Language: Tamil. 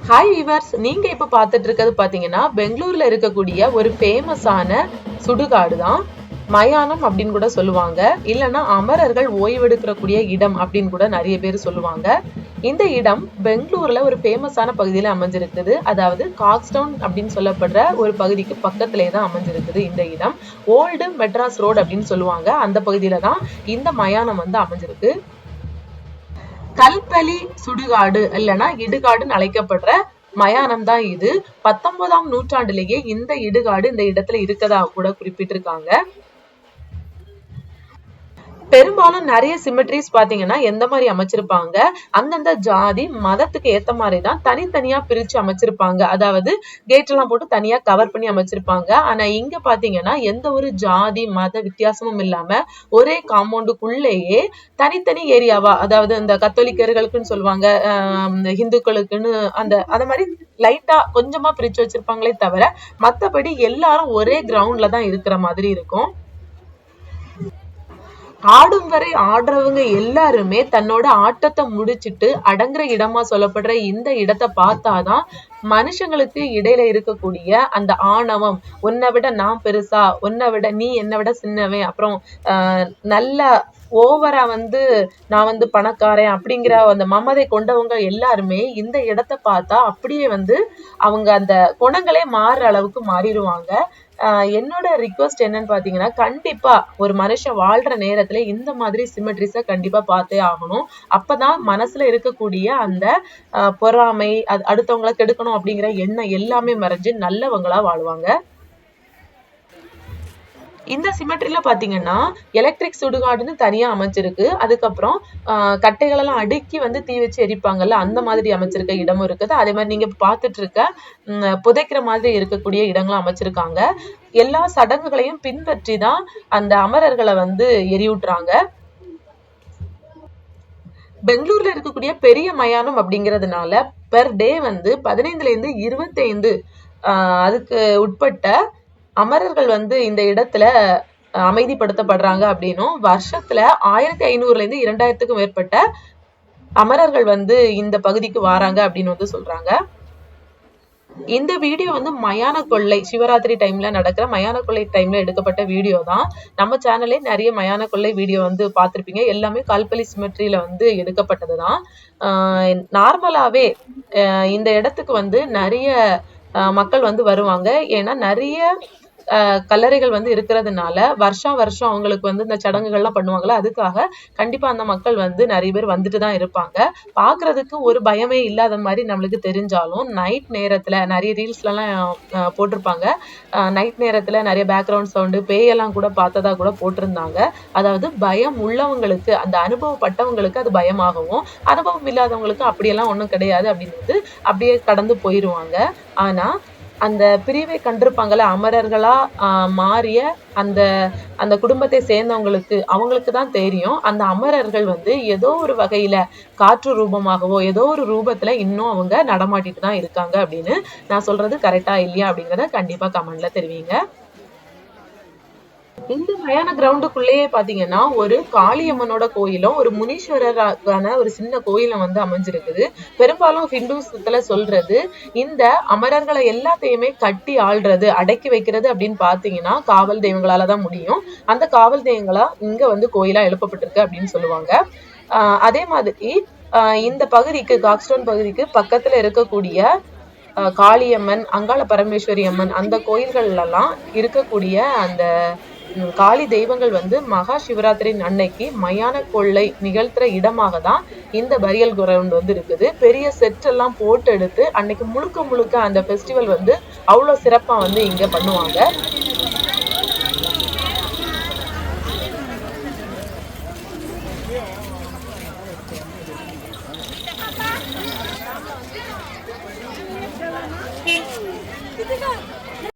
ஹாய் வீவர்ஸ், நீங்க இப்ப பார்த்துட்டு இருக்கிறது பாத்தீங்கன்னா பெங்களூர்ல இருக்கக்கூடிய ஒரு ஃபேமஸான சுடுகாடு தான். மயானம் அப்படின்னு கூட சொல்லுவாங்க, இல்லைன்னா அமரர்கள் ஓய்வெடுக்கக்கூடிய இடம் அப்படின்னு கூட நிறைய பேர் சொல்லுவாங்க. இந்த இடம் பெங்களூர்ல ஒரு ஃபேமஸான பகுதியில அமைஞ்சிருக்குது. அதாவது காக்ஸ்டவுன் அப்படின்னு சொல்லப்படுற ஒரு பகுதிக்கு பக்கத்திலே தான் அமைஞ்சிருக்குது இந்த இடம். ஓல்டு மெட்ராஸ் ரோடு அப்படின்னு சொல்லுவாங்க, அந்த பகுதியில தான் இந்த மயானம் வந்து அமைஞ்சிருக்கு. கல்பலி சுடுகாடு இல்லைன்னா இடுகாடுன்னு அழைக்கப்படுற மயானம் தான் இது. 19ஆம் நூற்றாண்டிலேயே இந்த இடுகாடு இந்த இடத்துல இருக்கதா கூட குறிப்பிட்டிருக்காங்க. பெரும்பாலும் நிறைய சிமெட்ரிஸ் பாத்தீங்கன்னா எந்த மாதிரி அமைச்சிருப்பாங்க, அந்தந்த ஜாதி மதத்துக்கு ஏத்த மாதிரிதான் தனித்தனியா பிரிச்சு அமைச்சிருப்பாங்க. அதாவது கேட் எல்லாம் போட்டு தனியா கவர் பண்ணி அமைச்சிருப்பாங்க. ஆனா இங்க பாத்தீங்கன்னா எந்த ஒரு ஜாதி மத வித்தியாசமும் இல்லாம ஒரே காம்பவுண்டுக்குள்ளேயே தனித்தனி ஏரியாவா, அதாவது இந்த கத்தோலிக்கர்களுக்குன்னு சொல்லுவாங்க, இந்துக்களுக்குன்னு அந்த மாதிரி லைட்டா கொஞ்சமா பிரிச்சு வச்சிருப்பாங்களே தவிர மத்தபடி எல்லாரும் ஒரே கிரவுண்ட்ல தான் இருக்கிற மாதிரி இருக்கும். ஆடும் வரை ஆடுறவங்க எல்லாருமே தன்னோட ஆட்டத்தை முடிச்சிட்டு அடங்குற இடமா சொல்லப்படுற இந்த இடத்தை பார்த்தாதான் மனுஷங்களுக்கு இடையில இருக்கக்கூடிய அந்த ஆணவம், உன்னை விட நான் பெருசா, உன்னை விட நீ என்னை விட சின்னவன், அப்புறம் நல்ல ஓவரா நான் பணக்காரன் அப்படிங்கிற அந்த மமதை கொண்டவங்க எல்லாருமே இந்த இடத்தை பார்த்தா அப்படியே அவங்க அந்த குணங்களே மாறுற அளவுக்கு மாறிடுவாங்க. என்னோட ரிக்வெஸ்ட் என்னன்னு பாத்தீங்கன்னா, கண்டிப்பா ஒரு மனுஷன் வாழ்ற நேரத்துல இந்த மாதிரி சிமெட்ரிஸ கண்டிப்பா பார்த்தே ஆகணும். அப்பதான் மனசுல இருக்கக்கூடிய அந்த பொறாமை, அடுத்தவங்களை கெடுக்கணும் அப்படிங்கிற எண்ணம் எல்லாமே மறைஞ்சு நல்லவங்களா வாழ்வாங்க. இந்த சிமெட்ரில பாத்தீங்கன்னா எலக்ட்ரிக் சுடுகாடுன்னு தனியா அமைச்சிருக்கு. அதுக்கப்புறம் கட்டைகள் எல்லாம் அடுக்கி தீ வச்சு எரிப்பாங்கல்ல, அந்த மாதிரி அமைச்சிருக்க இடமும் இருக்குது. அதே மாதிரி நீங்க பார்த்துட்டு இருக்க புதைக்கிற மாதிரி இருக்கக்கூடிய இடங்களும் அமைச்சிருக்காங்க. எல்லா சடங்குகளையும் பின்பற்றி தான் அந்த அமரர்களை எரியூட்டுறாங்க. பெங்களூர்ல இருக்கக்கூடிய பெரிய மயானம் அப்படிங்கிறதுனால பெர் டே 15ல இருந்து 25 அதுக்கு உட்பட்ட அமரர்கள் இந்த இடத்துல அமைதிப்படுத்தப்படுறாங்க அப்படின்னும், வருஷத்துல 1500ல இருந்து 2000க்கும் மேற்பட்ட அமரர்கள் இந்த பகுதிக்கு வராங்க அப்படின்னு சொல்றாங்க. இந்த வீடியோ மயான கொள்ளை சிவராத்திரி டைம்ல நடக்கிற மயான கொள்ளை டைம்ல எடுக்கப்பட்ட வீடியோ தான். நம்ம சேனல்லே நிறைய மயான கொள்ளை வீடியோ பார்த்திருப்பீங்க. எல்லாமே கல்பலி சிமெட்ரியில எடுக்கப்பட்டதுதான். நார்மலாவே இந்த இடத்துக்கு நிறைய மக்கள் வருவாங்க. ஏன்னா நிறைய கல்லறைகள் இருக்கிறதுனால வருஷம் அவங்களுக்கு இந்த சடங்குகள்லாம் பண்ணுவாங்கல்ல, அதுக்காக கண்டிப்பா அந்த மக்கள் நிறைய பேர் வந்துட்டுதான் இருப்பாங்க. பாக்குறதுக்கு ஒரு பயமே இல்லாத மாதிரி நம்மளுக்கு தெரிஞ்சாலும் நைட் நேரத்துல நிறைய ரீல்ஸ்ல எல்லாம் போட்டிருப்பாங்க. நைட் நேரத்துல நிறைய பேக்ரவுண்ட் சவுண்டு, பேயெல்லாம் கூட பார்த்ததா கூட போட்டிருந்தாங்க. அதாவது பயம் உள்ளவங்களுக்கு, அந்த அனுபவப்பட்டவங்களுக்கு அது பயமாகவும், அனுபவம் இல்லாதவங்களுக்கு அப்படியெல்லாம் ஒண்ணும் கிடையாது அப்படின்னு அப்படியே கடந்து போயிருவாங்க. ஆனா அந்த பிரிவை கண்டிருப்பாங்கல்ல, அமரர்களா மாறிய அந்த அந்த குடும்பத்தை சேர்ந்தவங்களுக்கு அவங்களுக்கு தான் தெரியும் அந்த அமரர்கள் ஏதோ ஒரு வகையில காற்று ரூபமாகவோ ஏதோ ஒரு ரூபத்துல இன்னும் அவங்க நடமாட்டிட்டு தான் இருக்காங்க அப்படின்னு. நான் சொல்றது கரெக்டா இல்லையா அப்படிங்கிறத கண்டிப்பா கமெண்ட்ல தெரிவிங்க. இந்த மயான கிரவுண்டுக்குள்ளேயே பாத்தீங்கன்னா ஒரு காளியம்மனோட கோயிலும் ஒரு முனீஸ்வரரான ஒரு சின்ன கோயிலும் அமைஞ்சிருக்குது. பெரும்பாலும் ஹிந்துஸ்ல சொல்றது இந்த அமரர்களை எல்லாத்தையுமே கட்டி ஆள்றது, அடக்கி வைக்கிறது அப்படின்னு பாத்தீங்கன்னா காவல் தெய்வங்களாலதான் முடியும். அந்த காவல் தெய்வங்களா இங்க கோயிலா எழுப்பப்பட்டிருக்கு அப்படின்னு சொல்லுவாங்க. அதே மாதிரி இந்த பகுதிக்கு, காக்ஸ்டவுன் பகுதிக்கு பக்கத்துல இருக்கக்கூடிய காளியம்மன், அங்காள பரமேஸ்வரி அம்மன், அந்த கோயில்கள் எல்லாம் இருக்கக்கூடிய அந்த காளி தெய்வங்கள் மகா சிவராத்திரி அன்னைக்கு மயான கொள்ளை நிகழ்த்துற இடமாக தான் இந்த பரியல் கிரவுண்ட் இருக்குது. பெரிய செட் எல்லாம் போட்டு எடுத்து அன்னைக்கு முழுக்க முழுக்க அந்த ஃபெஸ்டிவல் அவ்வளவு சிறப்பா இங்க பண்ணுவாங்க.